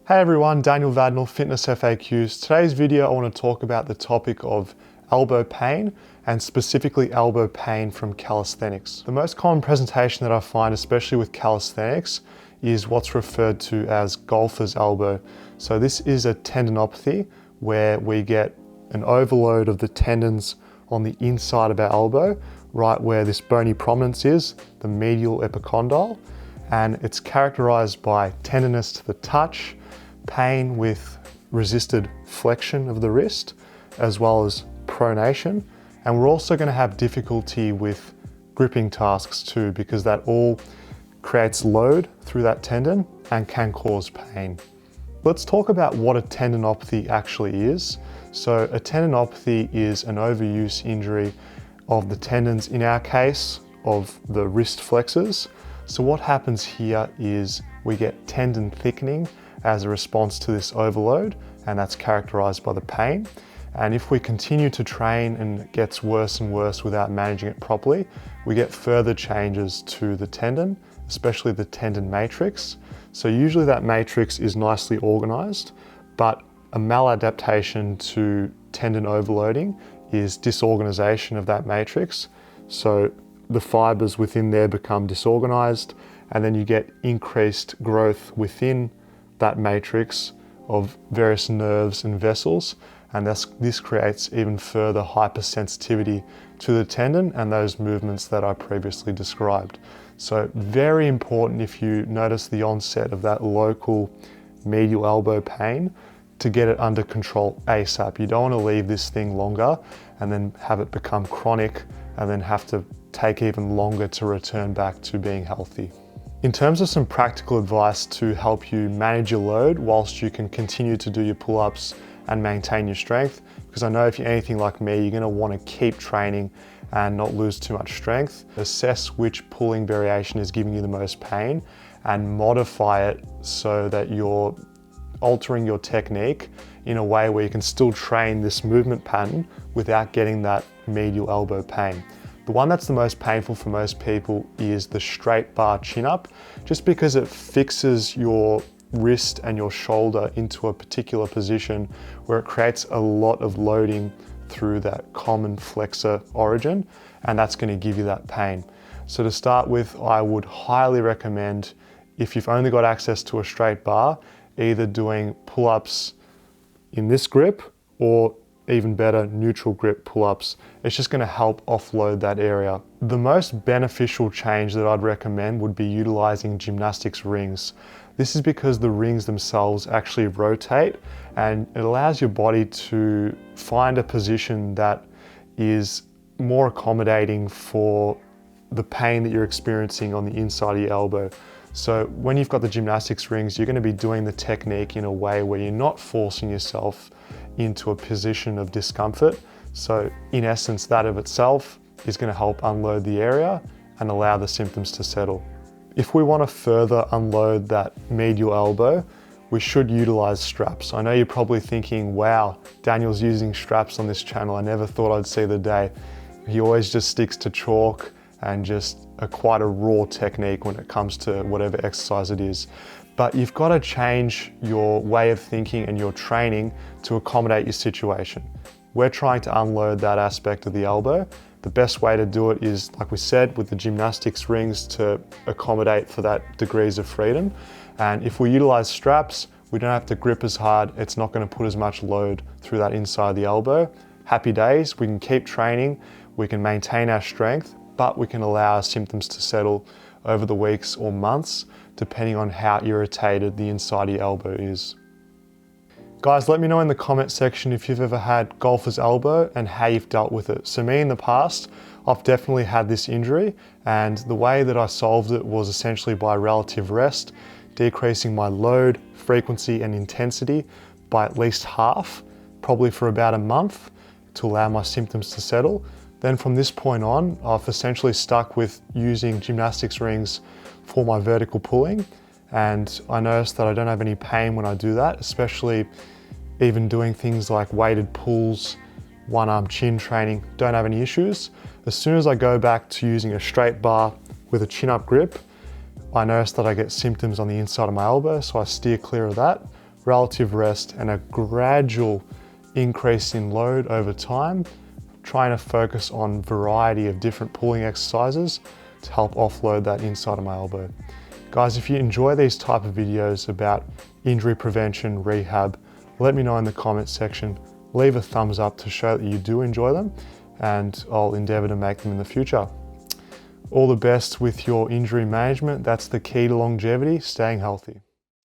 Hey everyone, Daniel Vadnal, Fitness FAQs. Today's video I want to talk about the topic of elbow pain and specifically elbow pain from calisthenics. The most common presentation that I find, especially with calisthenics, is what's referred to as golfer's elbow. So this is a tendinopathy where we get an overload of the tendons on the inside of our elbow, right where this bony prominence is, the medial epicondyle, and it's characterized by tenderness to the touch, pain with resisted flexion of the wrist, as well as pronation. And we're also going to have difficulty with gripping tasks too, because that all creates load through that tendon and can cause pain. Let's talk about what a tendinopathy actually is. So a tendinopathy is an overuse injury of the tendons, in our case, of the wrist flexors. So what happens here is we get tendon thickening as a response to this overload, and that's characterized by the pain. And if we continue to train and it gets worse and worse without managing it properly, we get further changes to the tendon, especially the tendon matrix. So usually that matrix is nicely organized, but a maladaptation to tendon overloading is disorganization of that matrix. So the fibers within there become disorganized, and then you get increased growth within that matrix of various nerves and vessels, and this creates even further hypersensitivity to the tendon and those movements that I previously described. So very important, if you notice the onset of that local medial elbow pain, to get it under control ASAP. You don't want to leave this thing longer and then have it become chronic and then have to take even longer to return back to being healthy. In terms of some practical advice to help you manage your load whilst you can continue to do your pull-ups and maintain your strength, because I know if you're anything like me, you're going to want to keep training and not lose too much strength. Assess which pulling variation is giving you the most pain and modify it so that you're altering your technique in a way where you can still train this movement pattern without getting that medial elbow pain. The one that's the most painful for most people is the straight bar chin up, just because it fixes your wrist and your shoulder into a particular position where it creates a lot of loading through that common flexor origin, and that's going to give you that pain. So to start with, I would highly recommend, if you've only got access to a straight bar, either doing pull-ups in this grip or even better, neutral grip pull-ups. It's just going to help offload that area. The most beneficial change that I'd recommend would be utilizing gymnastics rings. This is because the rings themselves actually rotate and it allows your body to find a position that is more accommodating for the pain that you're experiencing on the inside of your elbow. So when you've got the gymnastics rings, you're going to be doing the technique in a way where you're not forcing yourself into a position of discomfort. So in essence, that of itself is going to help unload the area and allow the symptoms to settle. If we want to further unload that medial elbow, we should utilize straps. I know you're probably thinking, wow, Daniel's using straps on this channel. I never thought I'd see the day. He always just sticks to chalk and just quite a raw technique when it comes to whatever exercise it is. But you've got to change your way of thinking and your training to accommodate your situation. We're trying to unload that aspect of the elbow. The best way to do it is, like we said, with the gymnastics rings to accommodate for that degrees of freedom. And if we utilize straps, we don't have to grip as hard. It's not going to put as much load through that inside of the elbow. Happy days, we can keep training, we can maintain our strength, but we can allow our symptoms to settle over the weeks or months, depending on how irritated the inside of your elbow is. Guys, let me know in the comment section if you've ever had golfer's elbow and how you've dealt with it. So me in the past, I've definitely had this injury, and the way that I solved it was essentially by relative rest, decreasing my load, frequency and intensity by at least half, probably for about a month, to allow my symptoms to settle. Then from this point on, I've essentially stuck with using gymnastics rings for my vertical pulling, and I noticed that I don't have any pain when I do that, especially even doing things like weighted pulls, one arm chin training, don't have any issues. As soon as I go back to using a straight bar with a chin up grip, I notice that I get symptoms on the inside of my elbow, so I steer clear of that. relative rest, and a gradual increase in load over time, trying to focus on variety of different pulling exercises to help offload that inside of my elbow. Guys, if you enjoy these type of videos about injury prevention, rehab, let me know in the comments section. Leave a thumbs up to show that you do enjoy them, and I'll endeavor to make them in the future. All the best with your injury management. That's the key to longevity, staying healthy.